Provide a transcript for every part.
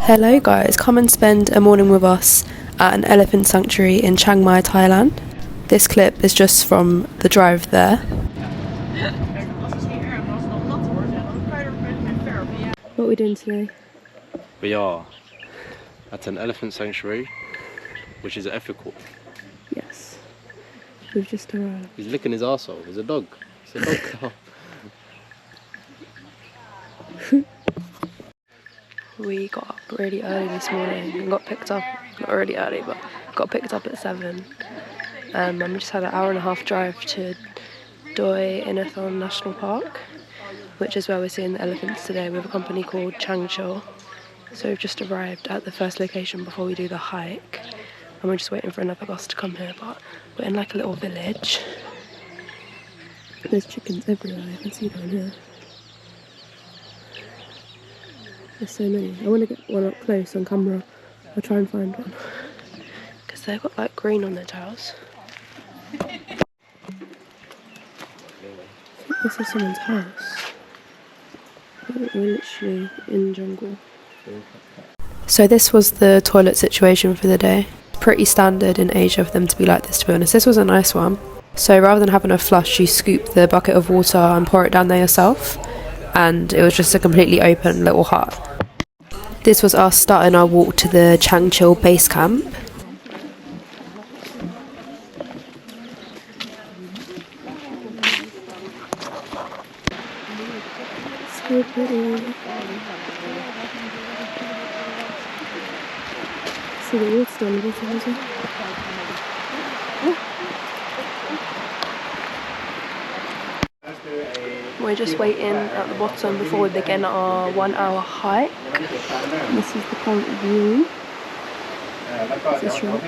Hello guys, come and spend a morning with us at an elephant sanctuary in Chiang Mai, Thailand. This clip is just from the drive there. What are we doing today? We are at an elephant sanctuary, which is ethical. Yes, we've just arrived. He's licking his arsehole. There's a dog. It's a dog. We got up really early this morning and got picked up, not really early, but got picked up at 7. And we just had an hour and a half drive to Doi Inathon National Park, which is where we're seeing the elephants today with a company called Chiang Chill. So we've just arrived at the first location before we do the hike, and we're just waiting for another bus to come here, but we're in like a little village. There's chickens everywhere, I can see down here. There's so many. I want to get one up close on camera. I'll try and find one. Because they've got like green on their tails. I think this is someone's house. We're literally in the jungle. So this was the toilet situation for the day. Pretty standard in Asia for them to be like this, to be honest. This was a nice one. So rather than having a flush, you scoop the bucket of water and pour it down there yourself. And it was just a completely open little hut. This was us starting our walk to the Chiang Chill base camp. So pretty. See the water down the bottom as well. We're just waiting at the bottom before we begin our 1-hour hike. This is the current view. Is this right?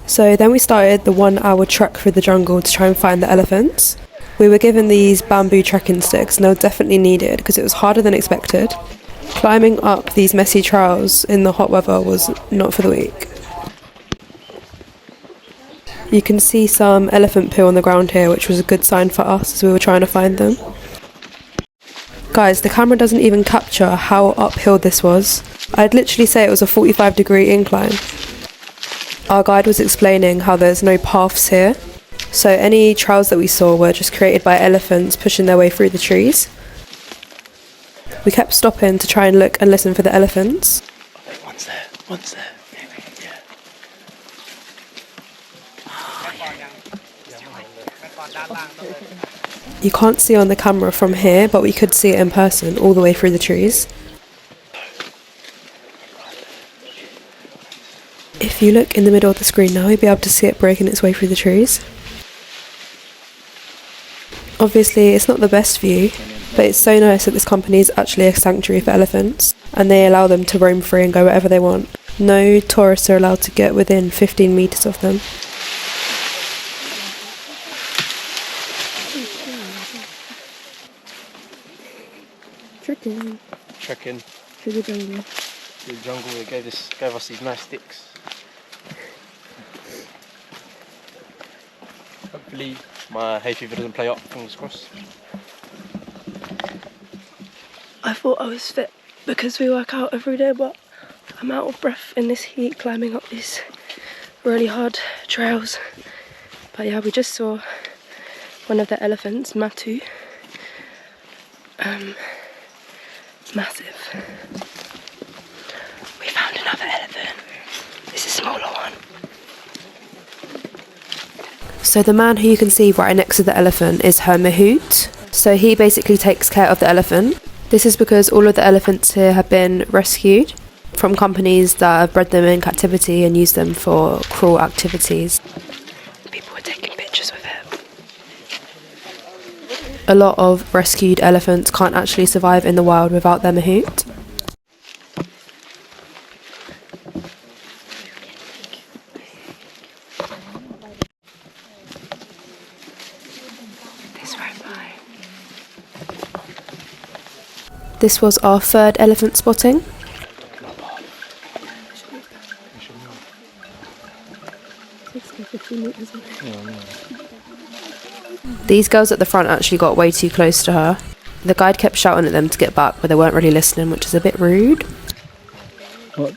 So then we started the 1-hour trek through the jungle to try and find the elephants. We were given these bamboo trekking sticks and they were definitely needed because it was harder than expected. Climbing up these messy trails in the hot weather was not for the weak. You can see some elephant poo on the ground here, which was a good sign for us as we were trying to find them. Guys, the camera doesn't even capture how uphill this was. I'd literally say it was a 45-degree incline. Our guide was explaining how there's no paths here, so any trails that we saw were just created by elephants pushing their way through the trees. We kept stopping to try and look and listen for the elephants. One's there. One's there. You can't see on the camera from here, but we could see it in person all the way through the trees. If you look in the middle of the screen now, you'll be able to see it breaking its way through the trees. Obviously, it's not the best view, but it's so nice that this company is actually a sanctuary for elephants, and they allow them to roam free and go wherever they want. No tourists are allowed to get within 15 metres of them. Trekking through the jungle. Through the jungle, they gave us these nice sticks. Hopefully my hay fever doesn't play up, fingers crossed. I thought I was fit because we work out every day, but I'm out of breath in this heat climbing up these really hard trails. But yeah, we just saw one of the elephants, Matu. Massive. We found another elephant. This is a smaller one. So the man who you can see right next to the elephant is her mahout. So he basically takes care of the elephant. This is because all of the elephants here have been rescued from companies that have bred them in captivity and used them for cruel activities. People were taking pictures with it. A lot of rescued elephants can't actually survive in the wild without their mahout. This was our third elephant spotting. These girls at the front actually got way too close to her. The guide kept shouting at them to get back, but they weren't really listening, which is a bit rude. What?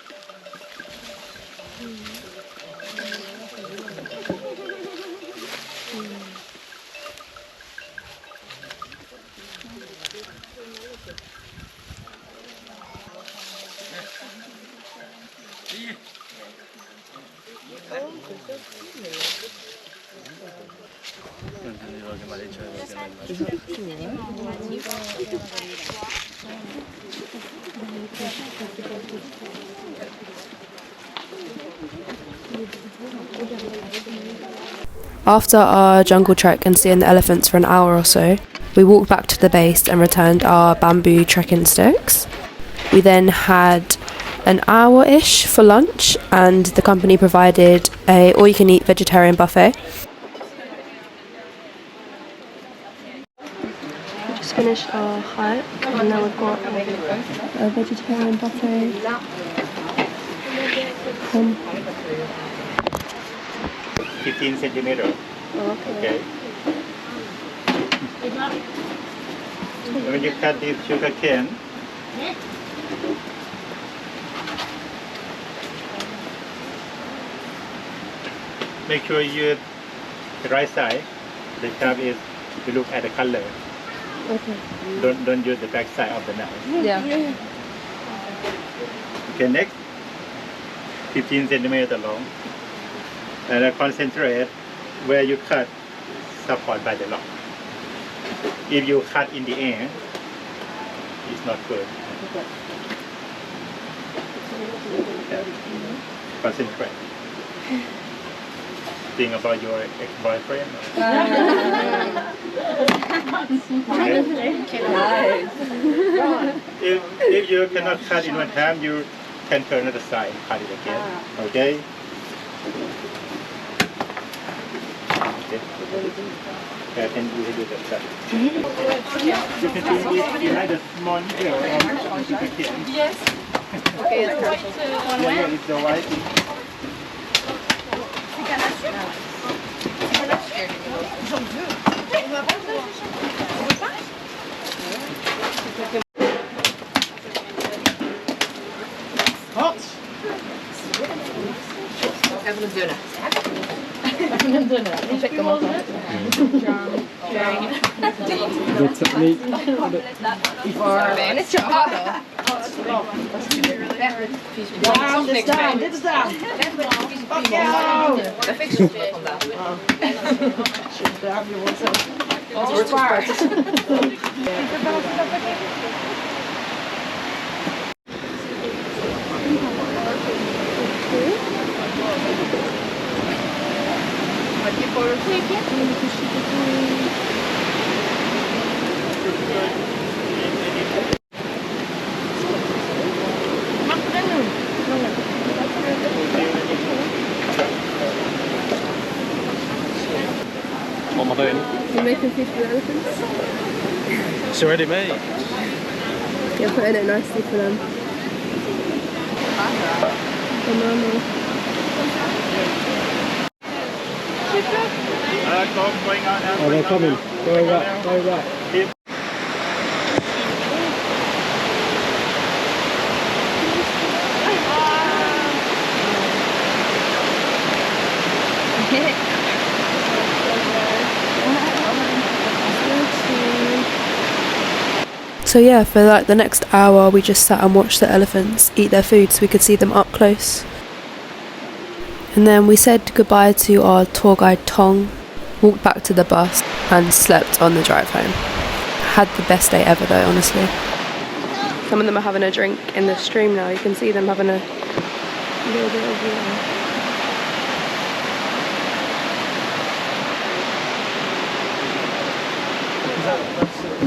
After our jungle trek and seeing the elephants for an hour or so, we walked back to the base and returned our bamboo trekking sticks. We then had an hour-ish for lunch, and the company provided a all-you-can-eat vegetarian buffet. We just finished our hike, and now we've got a vegetarian buffet. 15 centimeter. Okay. When you cut this sugar cane, make sure you use the right side. The top is to look at the color. Okay. Don't use the back side of the knife. Yeah. Okay, next 15 centimeter long. And then concentrate where you cut, support by the log. If you cut in the air, it's not good. Yeah. Concentrate. Think about your ex-boyfriend. If you cannot cut in one time, you can turn to the side and cut it again. Okay? Okay, I can do that. You can do this behind the small hill or you can. Yes. Okay, it's white one Yeah, it's the white. Even een dunne. Even een dunne. Check hem op. Good technique. En het is je adem. Dit is down, dit is down. Daar vind ik zo veel vandaan. Dat wordt zwaar. Heb je voor een clipje? Mag ik erin doen? What am I doing? You're making food for the elephants? It's already made. You're putting it nicely for them. Banana. Going on now. Oh, they're coming. Go right, go right. So yeah, for like the next hour we just sat and watched the elephants eat their food so we could see them up close. And then we said goodbye to our tour guide Tong, walked back to the bus and slept on the drive home. Had the best day ever though, honestly. Some of them are having a drink in the stream now. You can see them having a little bit of water.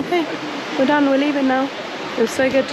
Okay, we're done, we're leaving now. It was so good.